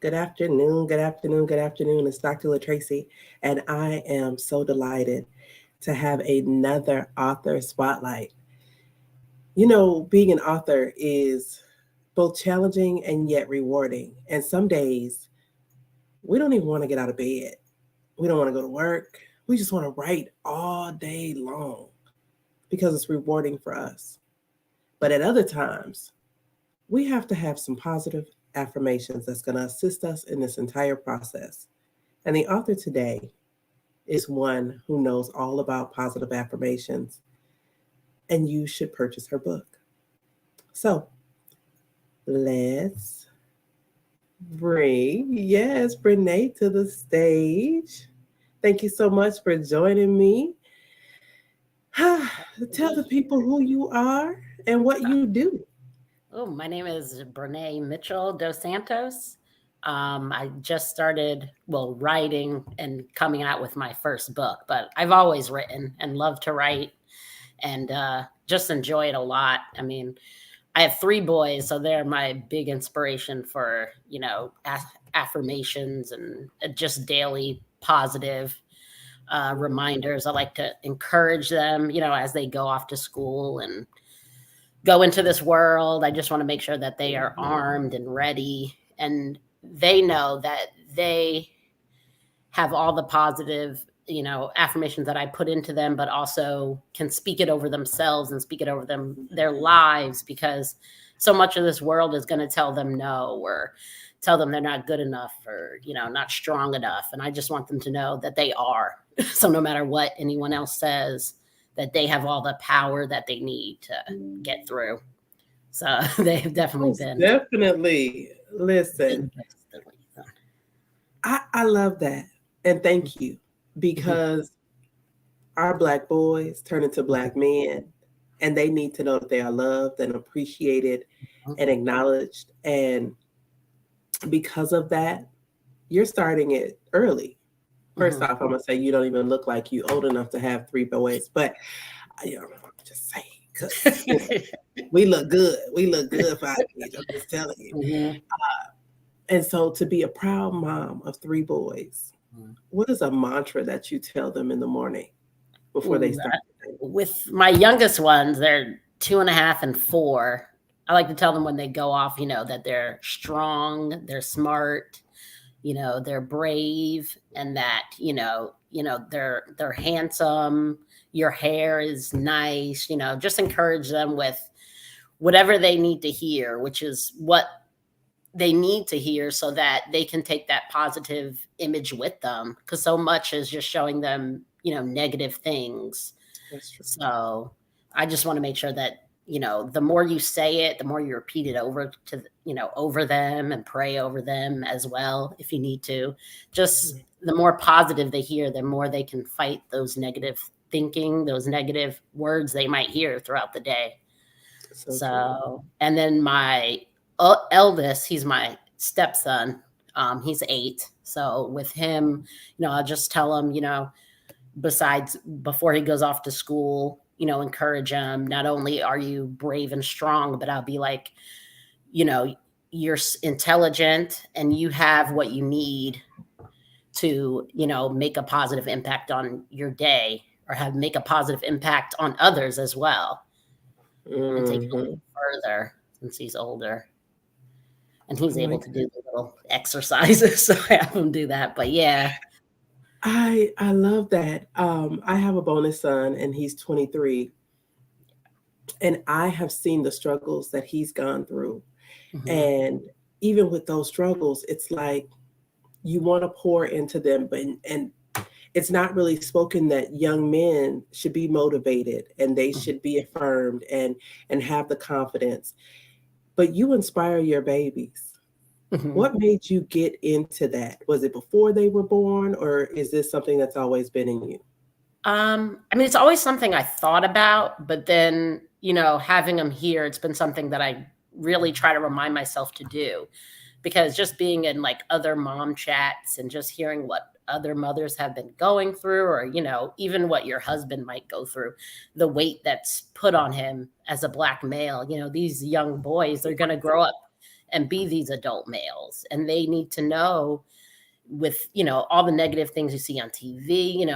Good afternoon, good afternoon, good afternoon. It's Dr. LaTracy, and I am so delighted to have another author spotlight. You know, being an author is both challenging and yet rewarding. And some days we don't even want to get out of bed. We don't want to go to work. We just want to write all day long because it's rewarding for us. But at other times, we have to have some positive affirmations that's going to assist us in this entire process. And the author today is one who knows all about positive affirmations, and you should purchase her book. So let's bring, yes, Brenee to the stage. Thank you so much for joining me. Tell the people who you are and what you do. Oh, my name is Brenee Mitchell dos Santos. I just started, writing and coming out with my first book, but I've always written and love to write and just enjoy it a lot. I mean, I have three boys, so they're my big inspiration for, affirmations and just daily positive reminders. I like to encourage them, as they go off to school and go into this world. I just want to make sure that they are armed and ready and they know that they have all the positive, affirmations that I put into them, but also can speak it over themselves and speak it over their lives, because so much of this world is going to tell them no, or tell them they're not good enough, or, not strong enough. And I just want them to know that they are. So no matter what anyone else says, that they have all the power that they need to get through. So they've definitely Most been. definitely. Listen, I love that. And thank you, because our Black boys turn into Black men, and they need to know that they are loved and appreciated and acknowledged. And because of that, you're starting it early. First off, I'm gonna say you don't even look like you old enough to have three boys, but I'm just saying, 'cause, we look good. We look good for our age. I'm just telling you. And so, to be a proud mom of three boys, what is a mantra that you tell them in the morning before they start? With my youngest ones, they're 2.5 and 4. I like to tell them when they go off, that they're strong, they're smart, they're brave, and that, they're handsome, your hair is nice, just encourage them with whatever they need to hear, which is what they need to hear so that they can take that positive image with them, because so much is just showing them, negative things. So I just want to make sure that, the more you say it, the more you repeat it over to, over them, and pray over them as well if you need to. Just the more positive they hear, the more they can fight those negative thinking, those negative words they might hear throughout the day. So and then my eldest, he's my stepson. He's 8. So with him, I'll just tell him, besides before he goes off to school, encourage him. Not only are you brave and strong, but I'll be like, you're intelligent and you have what you need to, make a positive impact on your day, or make a positive impact on others as well, and take it a little further since he's older. And he's able to do the little exercises, so I have him do that. But yeah. I love that. I have a bonus son, and he's 23, and I have seen the struggles that he's gone through. And even with those struggles, it's like you want to pour into them, but and it's not really spoken that young men should be motivated and they should be affirmed and have the confidence. But you inspire your babies. What made you get into that? Was it before they were born, or is this something that's always been in you? I mean, it's always something I thought about, but then, having them here, it's been something that I really try to remind myself to do, because just being in like other mom chats and just hearing what other mothers have been going through, or, even what your husband might go through, the weight that's put on him as a Black male, these young boys, they're going to grow up and be these adult males. And they need to know, with, all the negative things you see on TV,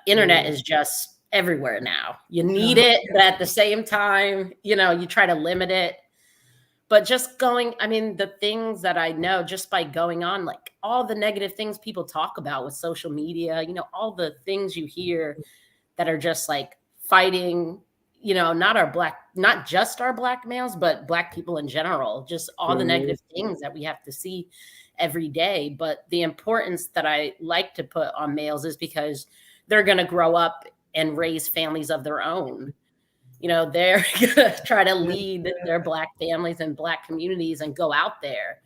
internet is just everywhere now. You need it, but at the same time, you try to limit it. But just going, I mean, the things that I know just by going on, like all the negative things people talk about with social media, all the things you hear that are just like fighting, not just our black males, but black people in general, just all the negative things that we have to see every day. But the importance that I like to put on males is because they're going to grow up and raise families of their own. They're going to try to lead their black families and black communities and go out there.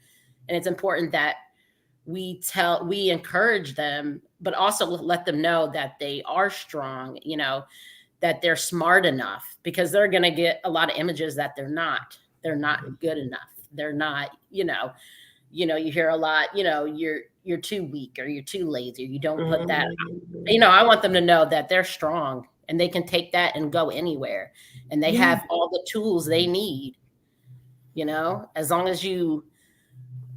And it's important that we encourage them, but also let them know that they are strong, that they're smart enough, because they're going to get a lot of images that they're not good enough. They're not, you hear a lot, you're too weak, or you're too lazy, or you don't put that, I want them to know that they're strong and they can take that and go anywhere, and they have all the tools they need, as long as you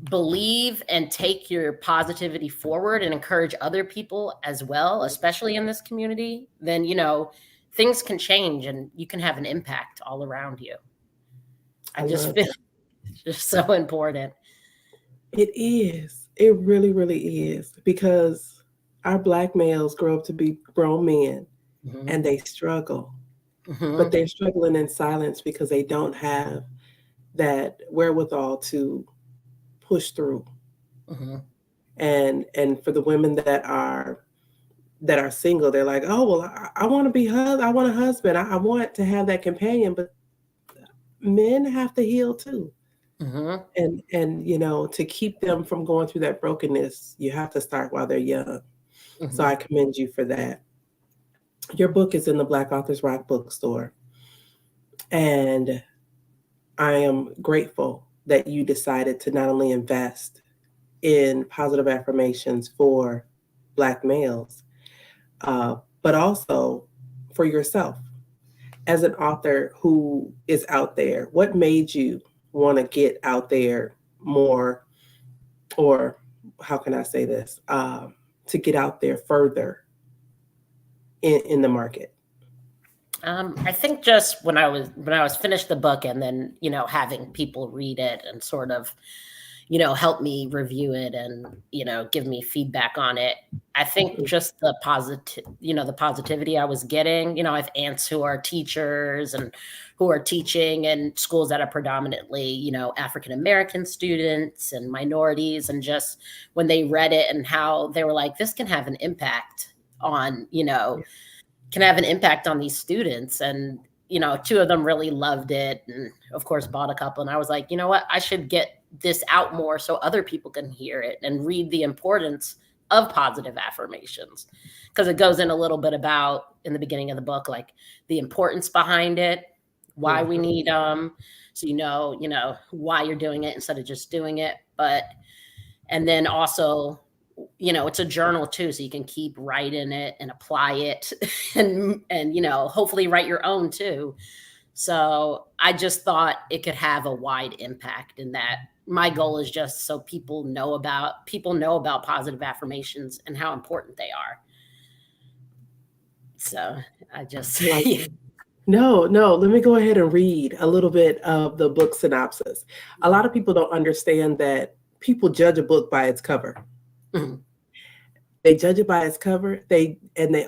believe and take your positivity forward and encourage other people as well, especially in this community, then, things can change and you can have an impact all around you. I just feel it's just so important. It is. It really, really is, because our black males grow up to be grown men and they struggle, but they're struggling in silence because they don't have that wherewithal to push through. And for the women that are single, they're like, oh, well, I want to be I want a husband. I want to have that companion, but men have to heal too. And to keep them from going through that brokenness, you have to start while they're young. So I commend you for that. Your book is in the Black Authors Rock bookstore, and I am grateful that you decided to not only invest in positive affirmations for black males, but also for yourself. As an author who is out there, what made you want to get out there more, or how can I say this, to get out there further in the market? I think just when I was finished the book, and then, having people read it and sort of, help me review it and, give me feedback on it. I think just the positivity I was getting, I have aunts who are teachers and who are teaching in schools that are predominantly, African-American students and minorities. And just when they read it and how they were like, this can have an impact on, can have an impact on these students. And, two of them really loved it, and of course bought a couple. And I was like, you know what, I should get this out more so other people can hear it and read the importance of positive affirmations, because it goes in a little bit about, in the beginning of the book, like the importance behind it, why we need them, so why you're doing it instead of just doing it. And then also, it's a journal too, so you can keep writing it and apply it and hopefully write your own too. So I just thought it could have a wide impact, in that my goal is just so people know about positive affirmations and how important they are. So I just No, let me go ahead and read a little bit of the book synopsis. A lot of people don't understand that people judge a book by its cover. They judge it by its cover. They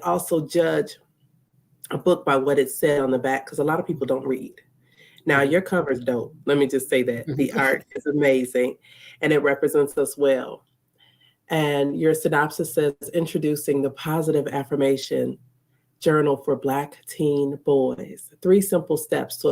also judge a book by what it said on the back, because a lot of people don't read. Now, your cover's dope. Let me just say that. The art is amazing, and it represents us well. And your synopsis says, introducing the positive affirmation journal for Black teen boys. 3 simple steps to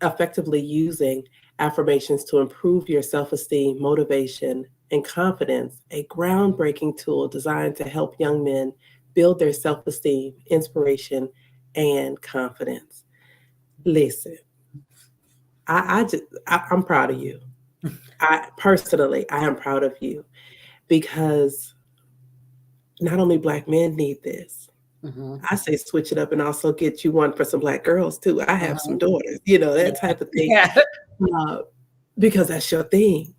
effectively using affirmations to improve your self-esteem, motivation, and confidence. A groundbreaking tool designed to help young men build their self-esteem, inspiration, and confidence. Listen, I'm proud of you. I am proud of you, because not only Black men need this. I say switch it up and also get you one for some Black girls too. I have some daughters, that type of thing. because that's your thing.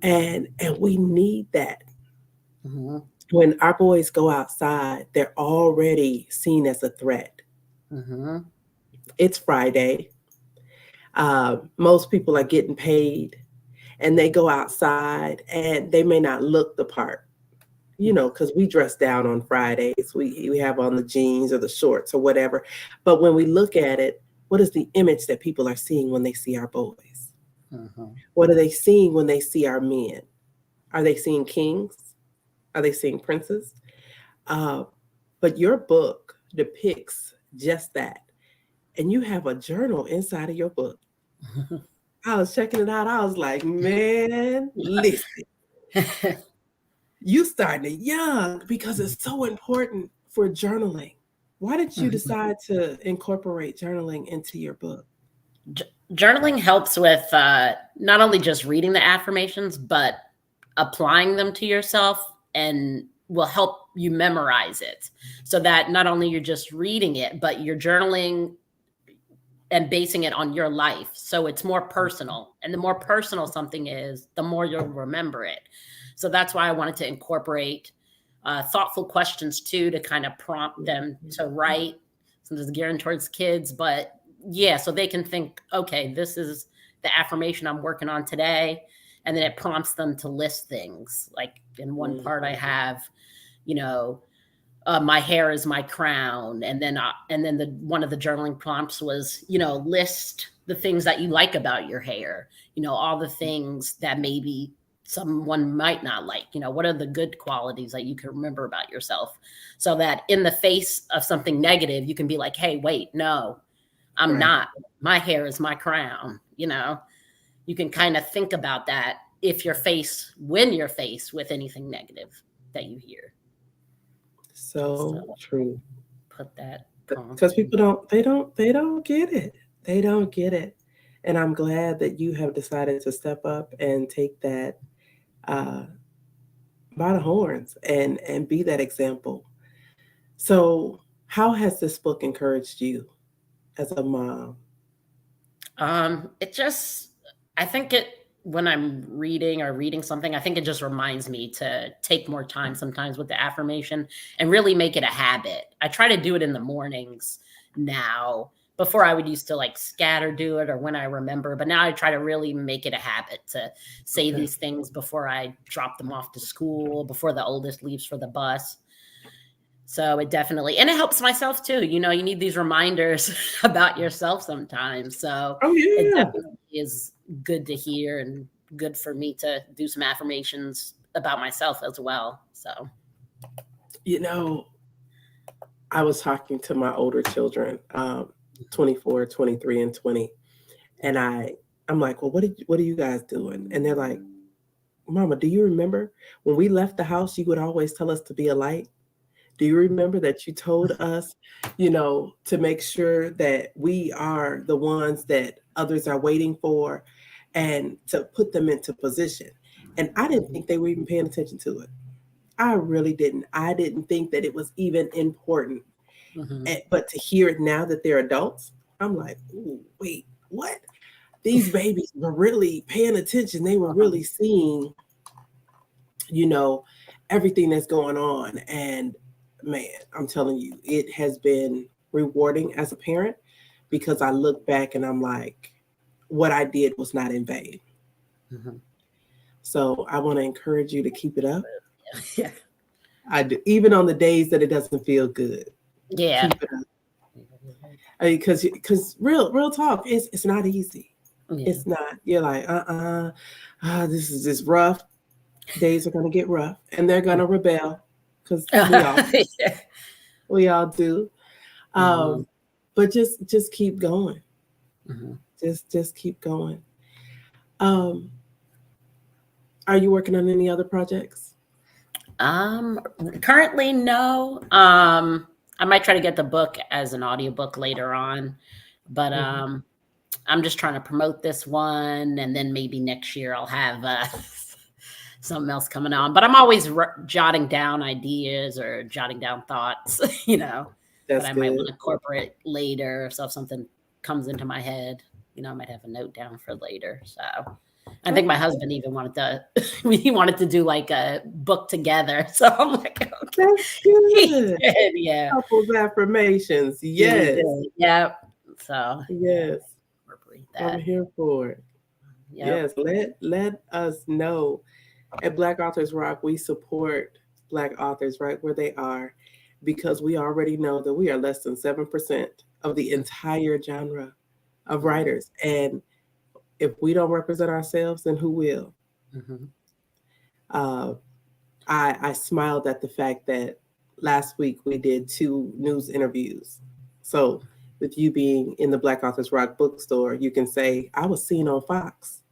And we need that. Mhm. When our boys go outside, they're already seen as a threat. Mhm. It's Friday. Most people are getting paid, and they go outside and they may not look the part, because we dress down on Fridays. We have on the jeans or the shorts or whatever. But when we look at it, what is the image that people are seeing when they see our boys? Mhm. What are they seeing when they see our men? Are they seeing kings? Are they seeing princes? Uh, but your book depicts just that. And you have a journal inside of your book. I was checking it out. I was like, man, listen, you started young because it's so important for journaling. Why did you Mhm. decide to incorporate journaling into your book? Journaling helps with not only just reading the affirmations, but applying them to yourself, and will help you memorize it, so that not only you're just reading it, but you're journaling and basing it on your life. So it's more personal. And the more personal something is, the more you'll remember it. So that's why I wanted to incorporate thoughtful questions too, to kind of prompt them to write. Sometimes geared towards kids, but yeah, so they can think, okay, this is the affirmation I'm working on today. And then it prompts them to list things. Like in one part, I have, you know, my hair is my crown, and then the one of the journaling prompts was, list the things that you like about your hair, all the things that maybe someone might not like, what are the good qualities that you can remember about yourself, so that in the face of something negative you can be like, hey, wait, no, I'm Right. not, my hair is my crown. You can kind of think about that if you're faced when you're faced with anything negative that you hear. So So true. put that prompt Because in. people they don't get it. They don't get it. And I'm glad that you have decided to step up and take that uh, by the horns and be that example. So, how has this book encouraged you as a mom? It just, I think it, when I'm reading something, I think it just reminds me to take more time sometimes with the affirmation and really make it a habit. I try to do it in the mornings now. Before I would used to like scatter do it or when I remember, but now I try to really make it a habit to say Okay. these things before I drop them off to school, before the oldest leaves for the bus. So it definitely, and it helps myself too. You need these reminders about yourself sometimes. So Oh it yeah. definitely is good to hear and good for me to do some affirmations about myself as well. So, You know, I was talking to my older children, 24, 23, and 20, and I'm like, well, what are you guys doing? And they're like, Mama, do you remember when we left the house? You would always tell us to be a light. Do you remember that you told us, to make sure that we are the ones that others are waiting for and to put them into position? And I didn't think they were even paying attention to it. I really didn't. I didn't think that it was even important. mhm. But to hear it now that they're adults, I'm like, ooh, wait, what? These babies were really paying attention. They were really seeing, you know, everything that's going on. And man, I'm telling you, it has been rewarding as a parent because I look back and I'm like, what I did was not in vain. Mhm. So I want to encourage you to keep it up. Yeah. I do, even on the days that it doesn't feel good. Yeah. Keep it up. Because real talk, it's not easy. Yeah. It's not. You're like, this is just rough. Days are gonna get rough, and they're gonna rebel, because Yeah. we all do. Mhm. Um, but just keep going. Mhm. Just keep going. Um, are you working on any other projects? Um, Currently, no. I might try to get the book as an audiobook later on, but Mhm. I'm just trying to promote this one, and then maybe next year I'll have something else coming on. But I'm always jotting down ideas or jotting down thoughts, that That's I might want good. to incorporate later. So if something comes into my head, I might have a note down for later. So I think my Okay, husband even wanted to he wanted to do like a book together. So I'm like, okay. that's He good. did, yeah. Couples affirmations. He Yes, did. Yep. So yeah, yes. incorporate I'm that. here for it. Yep. Yes, let us know. At Black Authors Rock, we support Black authors right where they are because we already know that we are less than 7% of the entire genre of Mhm. writers. And if we don't represent ourselves, then who will? Mhm. Uh, I smiled at the fact that last week we did 2 news interviews. So, with you being in the Black Authors Rock bookstore, you can say, I was seen on Fox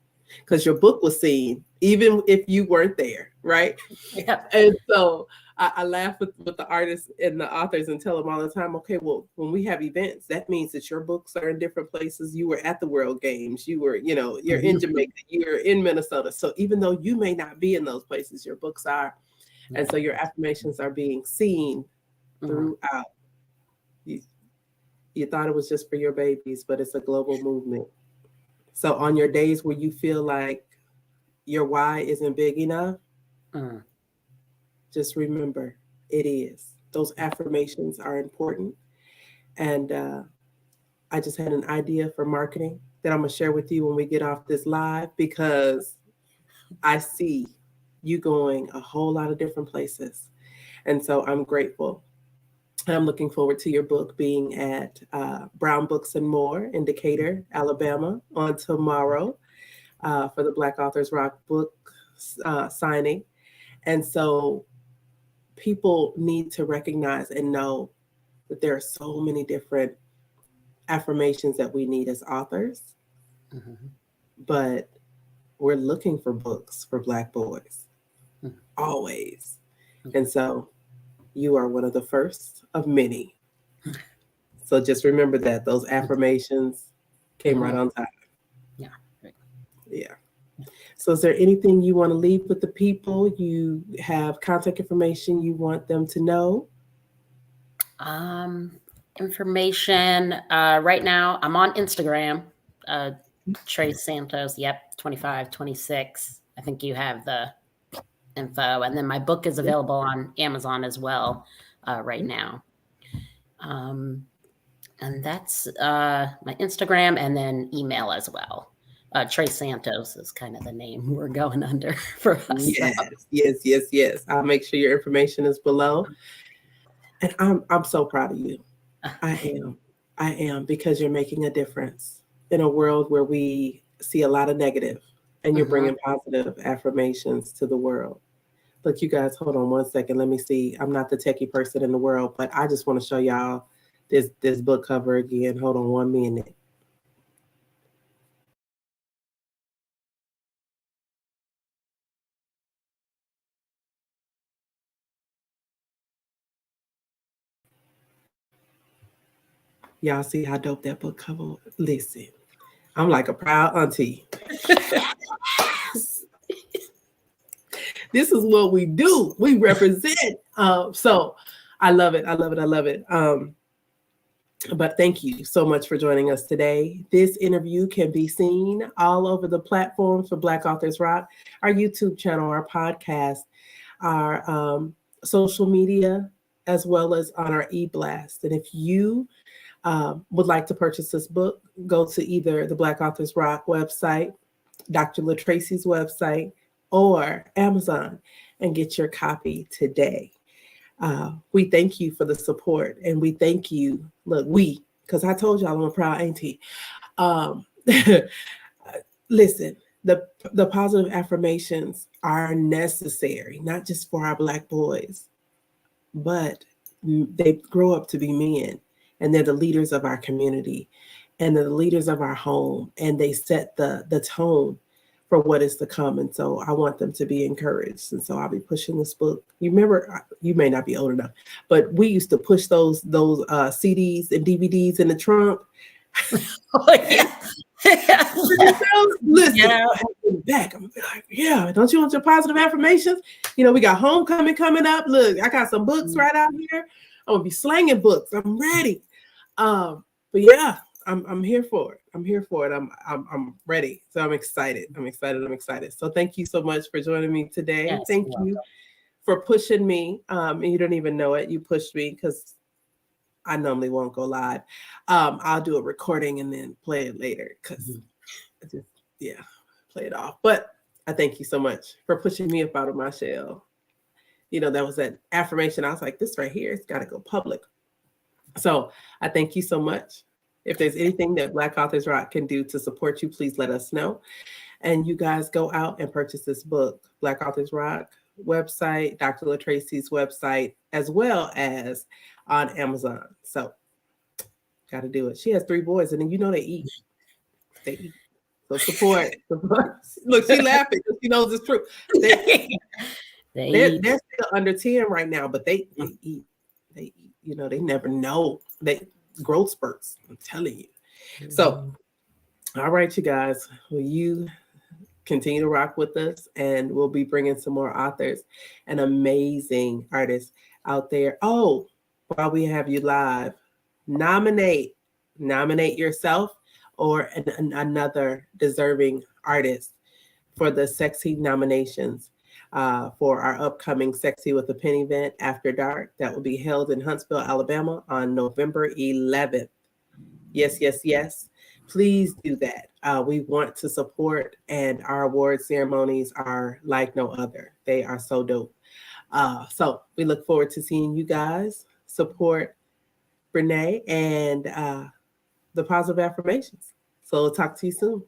because your book was seen, even if you weren't there, right? Yep. And so I laugh with the artists and the authors and tell them all the time, okay, well, when we have events, that means that your books are in different places. You were at the World Games, you were, you're in Mhm. Jamaica, you're in Minnesota. So even though you may not be in those places, your books are. And Yeah. so your affirmations are being seen Mhm. throughout. You, you thought it was just for your babies, but it's a global movement. So on your days where you feel like your why isn't big enough, Mhm. just remember it is. Those affirmations are important. And I just had an idea for marketing that I'm going to share with you when we get off this live because I see you going a whole lot of different places. And so I'm grateful. I'm looking forward to your book being at Brown Books and More in Decatur, Alabama on tomorrow for the Black Authors Rock book signing. And so people need to recognize and know that there are so many different affirmations that we need as authors, Mhm. but we're looking for books for Black boys Mhm. always. Yeah. And so you are one of the first of many. So just remember that those affirmations came right Mhm. on time. Yeah. Right. Yeah. So is there anything you want to leave with the people? You have contact information you want them to know? Um, information. Right now, I'm on Instagram. Uh, Trace Santos. Yep, 25, 26. I think you have the info, and then my book is Yeah. available on Amazon as well. Right Yeah. now. Um, and that's my Instagram, and then email as well. Trace Santos is kind of the name we're going under for us. So. Yes, yes, yes, yes. I'll make sure your information is below. And I'm so proud of you. I am. I am because you're making a difference in a world where we see a lot of negative and you're Mhm. bringing positive affirmations to the world. Look, you guys, hold on one second. Let me see. I'm not the techie person in the world, but I just want to show y'all this book cover again. Hold on 1 minute. Y'all see how dope that book cover? Listen, I'm like a proud auntie. This is what we do. We represent. So I love it. I love it. I love it. But thank you so much for joining us today. This interview can be seen all over the platforms for Black Authors Rock, our YouTube channel, our podcast, our social media, as well as on our e-blast. And if you would like to purchase this book, go to either the Black Authors Rock website, Dr. LaTracy's website, or Amazon and get your copy today. We thank you for the support and we thank you. Look, because I told y'all I'm a proud auntie. Um, listen, the positive affirmations are necessary, not just for our Black boys, but they grow up to be men and they're the leaders of our community and they're the leaders of our home and they set the tone for what is to come. And so I want them to be encouraged. And so I'll be pushing this book. You remember, you may not be old enough, but we used to push those CDs and DVDs in the trunk. Oh, yeah. Listen, Yeah. I'm in the back. I'm gonna be like, yeah, don't you want your positive affirmations? We got homecoming coming up. Look, I got some books right out here. I'm gonna be slanging books. I'm ready. But yeah, I'm here for it. I'm here for it. I'm ready. So I'm excited. I'm excited. I'm excited. So thank you so much for joining me today. Yes, Thank you're you welcome. for pushing me. And you don't even know it. You pushed me because I normally won't go live. I'll do a recording and then play it later because Mhm. just yeah, play it off. But I thank you so much for pushing me up out of my shell. You know, that was that affirmation. I was like, this right here, it's got to go public. So I thank you so much. If there's anything that Black Authors Rock can do to support you, please let us know. And you guys go out and purchase this book, Black Authors Rock website, Dr. LaTracy's website, as well as on Amazon. So got to do it. She has 3 boys, and then you know they eat. They eat. So support. Support. Look, she laughing because she knows it's true. They They they're, eat. they're still under 10 right now, but they eat. They eat. You know, they never know. They growth spurts. I'm telling you. So, Mhm. all right, you guys. Will you continue to rock with us? And we'll be bringing some more authors and amazing artists out there. Oh, while we have you live, nominate yourself or another deserving artist for the Sexy nominations for our upcoming Sexy with a Pen event after dark that will be held in Huntsville, Alabama on November 11th. Yes, yes, yes. Please do that. We want to support, and our award ceremonies are like no other. They are so dope. So we look forward to seeing you guys support Brenee and the positive affirmations. So talk to you soon.